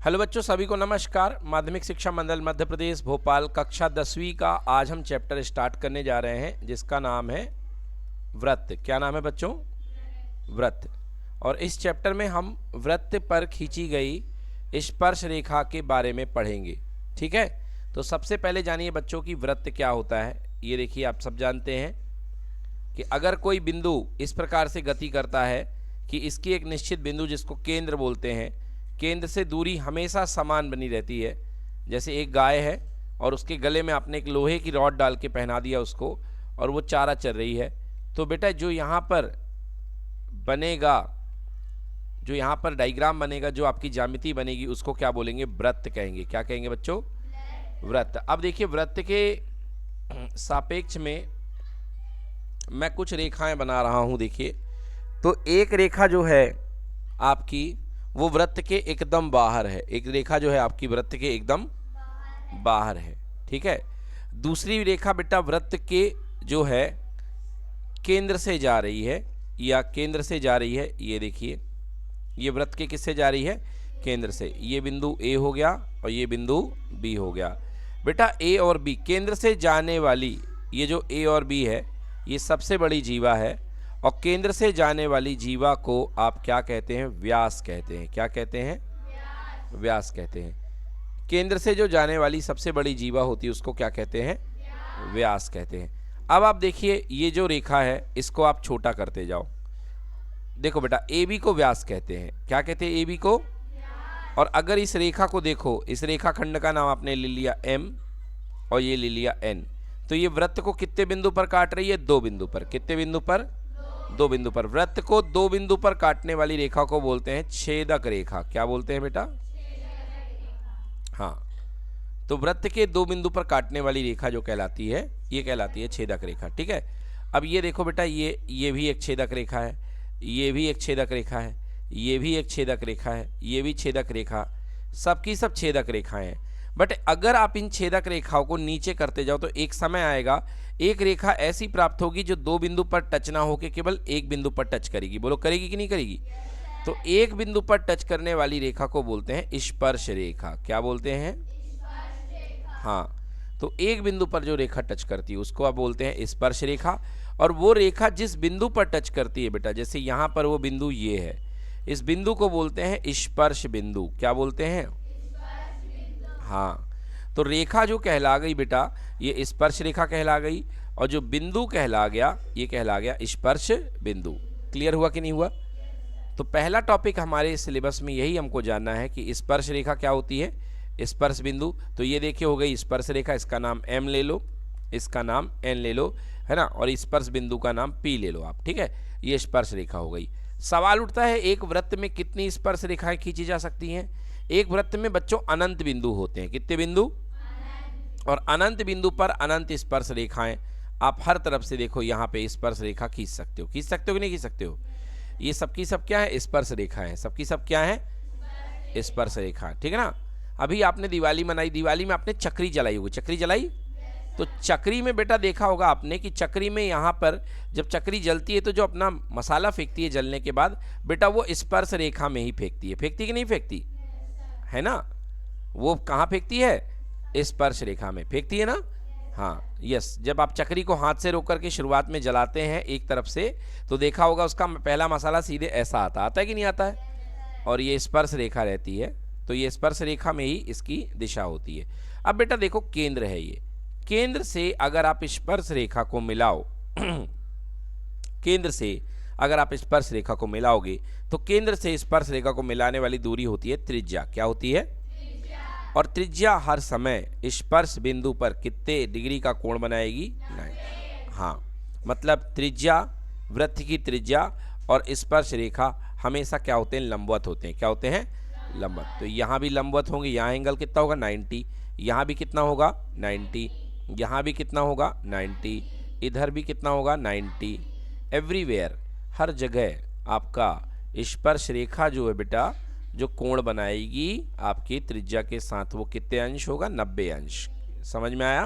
Hello बच्चों, सभी को नमस्कार। माध्यमिक शिक्षा मंडल मध्य प्रदेश भोपाल कक्षा 10वीं का आज हम चैप्टर स्टार्ट करने जा रहे हैं जिसका नाम है व्रत। क्या नाम है बच्चों? व्रत। और इस चैप्टर में हम व्रत पर खींची गई स्पर्श रेखा के बारे में पढ़ेंगे। ठीक है, तो सबसे पहले जानिए बच्चों की व्रत क्या होता है। ये देखिए, आप सब जानते हैं कि अगर कोई बिंदु इस प्रकार से गति करता है कि इसकी एक निश्चित बिंदु जिसको केंद्र बोलते हैं, केंद्र से दूरी हमेशा समान बनी रहती है। जैसे एक गाय है और उसके गले में आपने एक लोहे की रॉड डाल के पहना दिया उसको और वो चारा चर रही है, तो बेटा जो यहाँ पर बनेगा, जो यहाँ पर डायग्राम बनेगा, जो आपकी ज्यामिति बनेगी, उसको क्या बोलेंगे? व्रत कहेंगे। क्या कहेंगे बच्चों? व्रत। अब देखिए, व्रत के सापेक्ष में मैं कुछ रेखाएं बना रहा हूँ। देखिए, तो एक रेखा जो है आपकी वो वृत्त के एकदम बाहर है। एक रेखा जो है आपकी वृत्त के एकदम बाहर है। ठीक है, दूसरी रेखा बेटा वृत्त के जो है केंद्र से जा रही है या केंद्र से जा रही है। ये देखिए, ये वृत्त के किससे जा रही है? केंद्र से। ये बिंदु ए हो गया और ये बिंदु बी हो गया। बेटा ए और बी केंद्र से जाने वाली, ये जो ए और बी है ये सबसे बड़ी जीवा है और केंद्र से जाने वाली जीवा को आप क्या कहते हैं? व्यास कहते हैं। क्या कहते हैं? व्यास कहते हैं। केंद्र से जो जाने वाली सबसे बड़ी जीवा होती है उसको क्या कहते हैं? व्यास कहते हैं। अब आप देखिए, ये जो रेखा है इसको आप छोटा करते जाओ। देखो बेटा, ए बी को व्यास कहते हैं। क्या कहते हैं? ए बी को। और अगर इस रेखा को देखो, इस रेखा खंड का नाम आपने ले लिया एम और ये ले लिया एन, तो ये वृत्त को कितने बिंदु पर काट रही है? दो बिंदु पर। कितने बिंदु पर? दो बिंदु पर। वृत्त को दो बिंदु पर काटने वाली रेखा को बोलते हैं छेदक रेखा। क्या बोलते हैं बेटा? हाँ, तो वृत्त के दो बिंदु पर काटने वाली रेखा जो कहलाती है, ये कहलाती है छेदक रेखा। ठीक है, अब ये देखो बेटा, ये भी एक छेदक रेखा है, ये भी एक छेदक रेखा है, ये भी एक छेदक रेखा है, ये भी छेदक रेखा, सबकी सब छेदक रेखाएं हैं। बट अगर आप इन छेदक रेखाओं को नीचे करते जाओ तो एक समय आएगा, एक रेखा ऐसी प्राप्त होगी जो दो बिंदु पर टच ना होकर केवल एक बिंदु पर टच करेगी। बोलो, करेगी कि नहीं करेगी? तो एक बिंदु पर टच करने वाली रेखा को बोलते हैं स्पर्श रेखा। क्या बोलते हैं? हाँ, तो एक बिंदु पर जो रेखा टच करती है उसको आप बोलते हैं स्पर्श रेखा। और वो रेखा जिस बिंदु पर टच करती है बेटा, जैसे यहाँ पर वो बिंदु ये है, इस बिंदु को बोलते हैं स्पर्श बिंदु। क्या बोलते हैं? हाँ, तो रेखा जो कहला गई बेटा ये स्पर्श रेखा कहला गई और जो बिंदु कहला गया ये कहला गया स्पर्श बिंदु। क्लियर हुआ कि नहीं हुआ? तो पहला टॉपिक हमारे सिलेबस में यही हमको जानना है कि स्पर्श रेखा क्या होती है, स्पर्श बिंदु। तो ये देखिए, हो गई स्पर्श रेखा, इसका नाम एम ले लो, इसका नाम एन ले लो, है ना, और स्पर्श बिंदु का नाम पी ले लो आप। ठीक है, ये स्पर्श रेखा हो गई। सवाल उठता है, एक वृत्त में कितनी स्पर्श रेखाएं खींची जा सकती हैं? एक वृत्त में बच्चों अनंत बिंदु होते हैं। कितने बिंदु? और अनंत बिंदु पर अनंत स्पर्श रेखाएं आप हर तरफ से देखो, यहाँ पे स्पर्श रेखा खींच सकते हो। खींच सकते हो कि नहीं खींच सकते हो? ये सबकी सब क्या है? स्पर्श रेखा है। सबकी सब क्या है? स्पर्श रेखा। ठीक है ना। अभी आपने दिवाली मनाई, दिवाली में आपने चक्री जलाई होगी। चक्री जलाई, तो चक्री में बेटा देखा होगा आपने कि चक्री में यहाँ पर जब चक्री जलती है तो जो अपना मसाला फेंकती है जलने के बाद, बेटा वो स्पर्श रेखा में ही फेंकती है। फेंकती कि नहीं फेंकती है ना? वो कहाँ फेंकती है? स्पर्श रेखा में फेंकती है ना। हाँ, यस। जब आप चक्री को हाथ से रोक करके शुरुआत में जलाते हैं एक तरफ से, तो देखा होगा उसका पहला मसाला सीधे ऐसा आता है कि नहीं आता है? और ये स्पर्श रेखा रहती है, तो ये स्पर्श रेखा में ही इसकी दिशा होती है। अब बेटा देखो, केंद्र है ये, केंद्र से अगर आप स्पर्श रेखा को मिलाओ केंद्र से अगर आप स्पर्श रेखा को मिलाओगे तो केंद्र से स्पर्श रेखा को मिलाने वाली दूरी होती है त्रिज्या। क्या होती है? और त्रिज्या हर समय स्पर्श बिंदु पर कितने डिग्री का कोण बनाएगी? 90। हाँ, मतलब त्रिज्या, वृत्त की त्रिज्या और स्पर्श रेखा हमेशा क्या होते हैं? लंबवत होते हैं। क्या होते हैं? लंबवत। तो यहाँ भी लंबवत होंगे। यहाँ एंगल कितना होगा? 90। यहाँ भी कितना होगा? 90। यहाँ भी कितना होगा? 90। इधर भी कितना होगा? 90। एवरीवेयर, हर जगह आपका स्पर्श रेखा जो है बेटा, जो कोण बनाएगी आपकी त्रिज्या के साथ, वो कितने अंश होगा? 90 अंश। समझ में आया?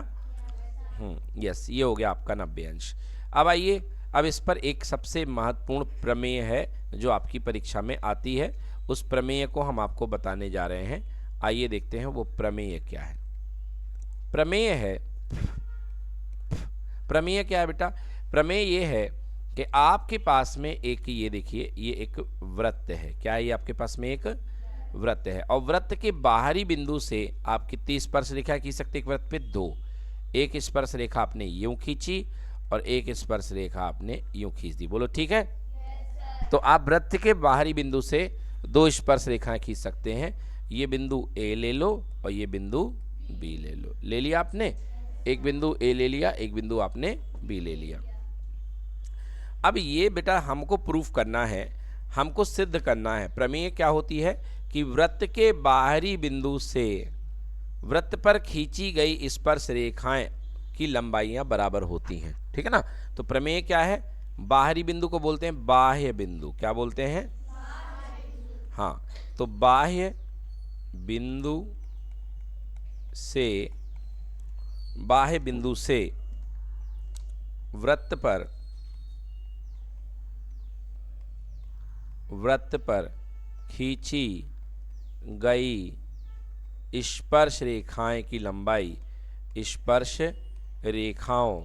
यस, ये हो गया आपका 90 अंश। अब आइए, अब इस पर एक सबसे महत्वपूर्ण प्रमेय है जो आपकी परीक्षा में आती है, उस प्रमेय को हम आपको बताने जा रहे हैं। आइए देखते हैं वो प्रमेय क्या है। प्रमेय है, प्रमेय क्या है बेटा? प्रमेय ये है कि आपके पास में एक, ये देखिए, ये एक वृत्त है। क्या है ये? आपके पास में एक वृत्त है, और वृत्त के बाहरी बिंदु से आप कितनी स्पर्श रेखा खींच सकते? एक वृत्त पे 2। एक स्पर्श रेखा आपने यूं खींची और एक स्पर्श रेखा आपने यूं खींच दी। बोलो ठीक है? तो आप वृत्त के बाहरी बिंदु से 2 स्पर्श रेखाएं खींच सकते हैं। ये बिंदु ए ले लो और ये बिंदु बी ले लो। ले लिया आपने? एक बिंदु ए ले लिया, एक बिंदु आपने बी ले लिया। अब ये बेटा हमको प्रूफ करना है, हमको सिद्ध करना है। प्रमेय क्या होती है कि वृत्त के बाहरी बिंदु से वृत्त पर खींची गई स्पर्श रेखाएं की लंबाइयां बराबर होती हैं। ठीक है ना? तो प्रमेय क्या है? बाहरी बिंदु को बोलते हैं बाह्य बिंदु। क्या बोलते हैं? हाँ, तो बाह्य बिंदु से, बाह्य बिंदु से वृत्त पर खींची गई स्पर्श रेखाएं की लंबाई, स्पर्श रेखाओं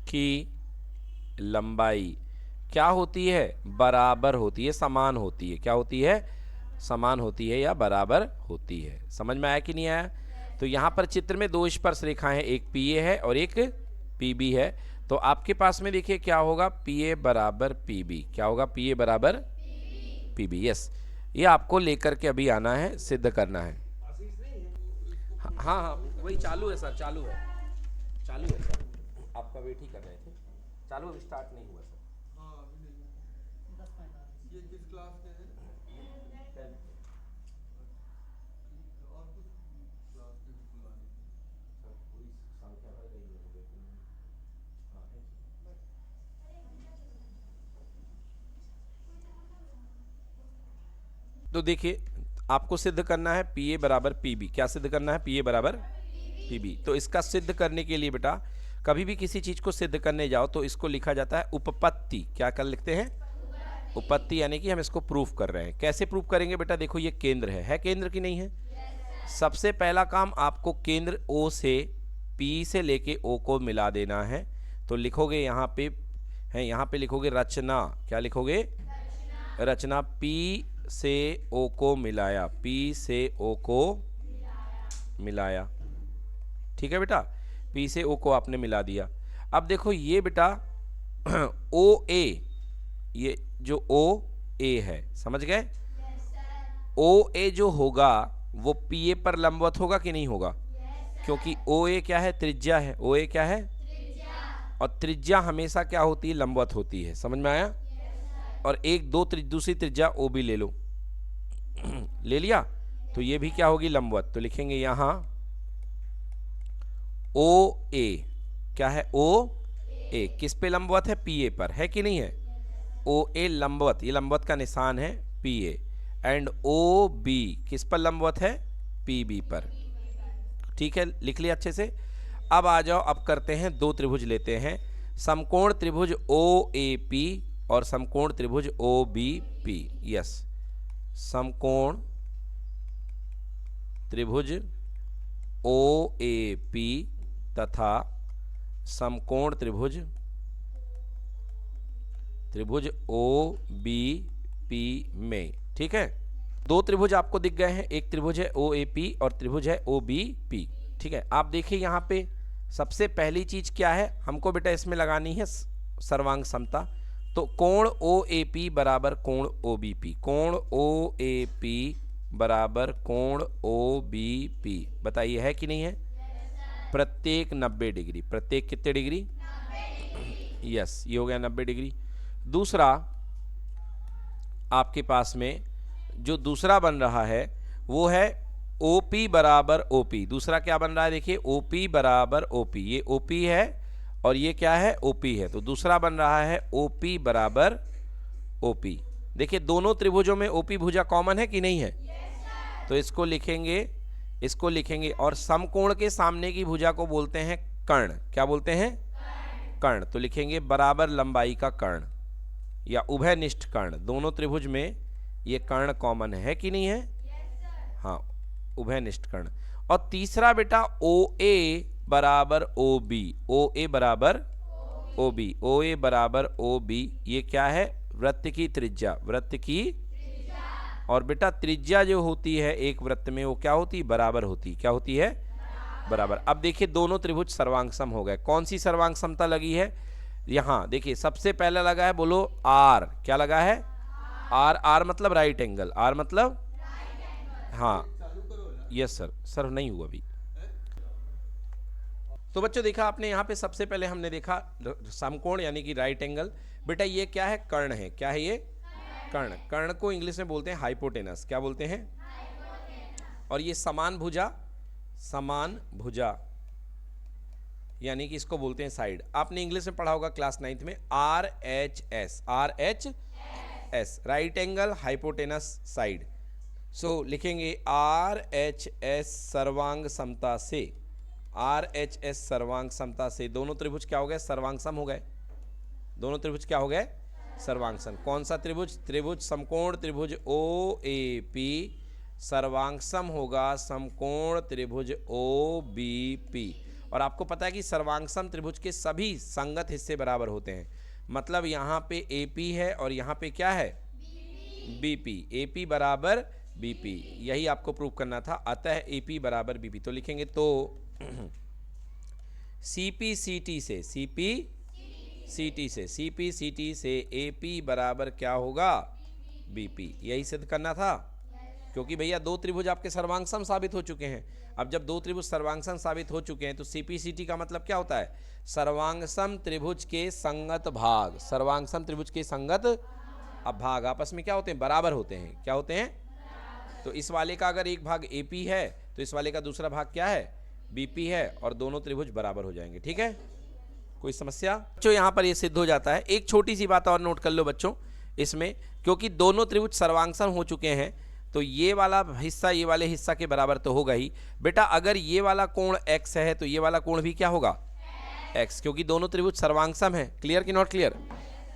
की लंबाई क्या होती है? बराबर होती है, समान होती है। क्या होती है? समान होती है या बराबर होती है। समझ में आया कि नहीं आया? तो यहाँ पर चित्र में 2 स्पर्श रेखाएं हैं, एक पीए है और एक पीबी है। तो आपके पास में देखिए क्या होगा? पीए बराबर पीबी। क्या होगा? पीए बराबर पीबी। यस, ये आपको लेकर के अभी आना है, सिद्ध करना है। हाँ हाँ, वही चालू है सर, चालू है सर, आपका वेट ही कर रहे थे। चालू अभी स्टार्ट नहीं हुआ सर। ये किस क्लास के हैं? और कुछ क्लास के भी बुला लीजिए। सर पूरी संख्या बढ़ गई है। हाँ है। तो देखिए आपको सिद्ध करना है पीए बराबर पीबी। क्या सिद्ध करना है? पीए बराबर पीबी। तो इसका सिद्ध करने के लिए बेटा, कभी भी किसी चीज को सिद्ध करने जाओ तो इसको लिखा जाता है उपपत्ति। क्या कर लिखते हैं? उपपत्ति, यानी कि हम इसको प्रूफ कर रहे हैं। कैसे प्रूफ करेंगे बेटा? देखो ये केंद्र है केंद्र की नहीं है? सबसे पहला काम आपको केंद्र O से P से लेके O को मिला देना है। तो लिखोगे यहाँ पे है, यहाँ पे लिखोगे रचना। क्या लिखोगे? रचना। P से O को मिलाया, P से O को मिलाया। ठीक है बेटा? P से O को आपने मिला दिया। अब देखो ये बेटा OA, ये जो OA है, समझ गए? OA जो होगा वो PA पर लंबवत होगा कि नहीं होगा? क्योंकि OA क्या है? त्रिज्या है। OA क्या है? और त्रिज्या हमेशा क्या होती है? लंबवत होती है। समझ में आया? और एक दूसरी त्रिज्या OB ले लो। ले लिया? तो ये भी क्या होगी? लंबवत। तो लिखेंगे यहां OA। क्या है? OA किस पे लंबवत है? PA पर, है कि नहीं है? OA लंबवत, ये लंबवत का निशान है PA। एंड OB किस पर लंबवत है? PB पर। ठीक है, लिख लिया अच्छे से। अब आ जाओ, अब करते हैं 2 त्रिभुज लेते हैं, समकोण त्रिभुज OAP और समकोण त्रिभुज OBP। यस, समकोण त्रिभुज OAP तथा समकोण त्रिभुज OBP में। ठीक है, 2 त्रिभुज आपको दिख गए हैं, एक त्रिभुज है OAP और त्रिभुज है OBP। ठीक है, आप देखिए यहाँ पे सबसे पहली चीज क्या है? हमको बेटा इसमें लगानी है सर्वांग समता। तो कोण OAP बराबर कोण OBP, कोण OAP बराबर कोण OBP। बताइए है कि नहीं है? प्रत्येक 90 डिग्री। प्रत्येक कितने डिग्री? 90। यस, ये हो गया 90 डिग्री। दूसरा आपके पास में जो दूसरा बन रहा है वो है OP बराबर OP। दूसरा क्या बन रहा है? देखिए OP बराबर OP, ये OP है और ये क्या है? OP है। तो दूसरा बन रहा है OP बराबर OP। देखिए दोनों त्रिभुजों में OP भुजा कॉमन है कि नहीं है? तो इसको लिखेंगे और समकोण के सामने की भुजा को बोलते हैं कर्ण। क्या बोलते हैं? कर्ण। तो लिखेंगे बराबर लंबाई का कर्ण या उभयनिष्ठ कर्ण। दोनों त्रिभुज में ये कर्ण कॉमन है कि नहीं है? हाँ, उभयनिष्ठ कर्ण। और तीसरा बेटा ओ ए बराबर ओ बी, ओ ए बराबर ओ बी, ओ ए बराबर ओ बी, ये क्या है? वृत्त की त्रिज्या, वृत्त की। और बेटा त्रिज्या जो होती है एक वृत्त में वो क्या होती है? बराबर होती। क्या होती है? बराबर। अब देखिए दोनों त्रिभुज सर्वांग हो गए। कौन सी सर्वांग समता लगी है? यहां देखिए सबसे पहला लगा है, बोलो आर। क्या लगा है? आर। आर मतलब राइट एंगल, आर मतलब हाँ, चालू करो ना। Yes sir. सर नहीं हुआ अभी। तो बच्चों देखा आपने यहाँ पे सबसे पहले हमने देखा समकोण यानी कि राइट एंगल। बेटा ये क्या है? कर्ण है। क्या है ये? कर्ण। कर्ण को इंग्लिश में बोलते हैं हाइपोटेनस। क्या बोलते हैं? और ये समान भुजा, समान भुजा यानी कि इसको बोलते हैं साइड। आपने इंग्लिश में पढ़ा होगा क्लास 9th में, R H S, R H S, right angle hypotenuse side. So लिखेंगे आर एच एस सर्वांग समता से, आर एच एस सर्वांग समता से दोनों त्रिभुज क्या हो गए? सर्वांगसम हो गए। दोनों त्रिभुज क्या हो गए? सर्वांगसम। कौन सा त्रिभुज? त्रिभुज समकोण त्रिभुज ओ ए पी सर्वांगसम होगा समकोण त्रिभुज ओ बी पी। और आपको पता है कि सर्वांगसम त्रिभुज के सभी संगत हिस्से बराबर होते हैं। मतलब यहाँ पे ए पी है और यहाँ पे क्या है? B P. ए पी बराबर बी पी, यही आपको प्रूव करना था। अतः ए पी बराबर बी पी। तो लिखेंगे तो सी पी सी टी से, सी पी सी टी से, सी पी सी टी से ए पी बराबर क्या होगा? B P. यही सिद्ध करना था, क्योंकि भैया दो त्रिभुज आपके सर्वांगसम साबित हो चुके हैं। अब जब दो त्रिभुज सर्वांगसम साबित हो चुके हैं तो सीपीसीटी का मतलब क्या होता है? सर्वांगसम त्रिभुज के संगत भाग, सर्वांगसम त्रिभुज के संगत अब भाग आपस में क्या होते हैं? बराबर होते हैं। क्या होते हैं? तो इस वाले का अगर एक भाग एपी है तो इस वाले का दूसरा भाग क्या है? बीपी है, और दोनों त्रिभुज बराबर हो जाएंगे। ठीक है, कोई समस्या? बच्चों यहाँ पर ये सिद्ध हो जाता है। एक छोटी सी बात और नोट कर लो बच्चों इसमें, क्योंकि दोनों त्रिभुज सर्वांगसम हो चुके हैं तो ये वाला हिस्सा ये वाले हिस्सा के बराबर तो होगा ही। बेटा अगर ये वाला कोण x है तो ये वाला कोण भी क्या होगा? x, क्योंकि दोनों त्रिभुज सर्वांगसम है। क्लियर कि नॉट क्लियर?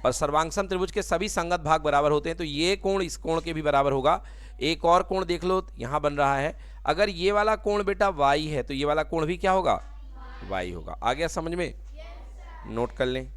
और सर्वांगसम त्रिभुज के सभी संगत भाग बराबर होते हैं, तो ये कोण इस कोण के भी बराबर होगा। एक और कोण देख लो यहाँ बन रहा है, अगर ये वाला कोण बेटा y है तो ये वाला कोण भी क्या होगा? y होगा। आ गया समझ में? नोट कर लें।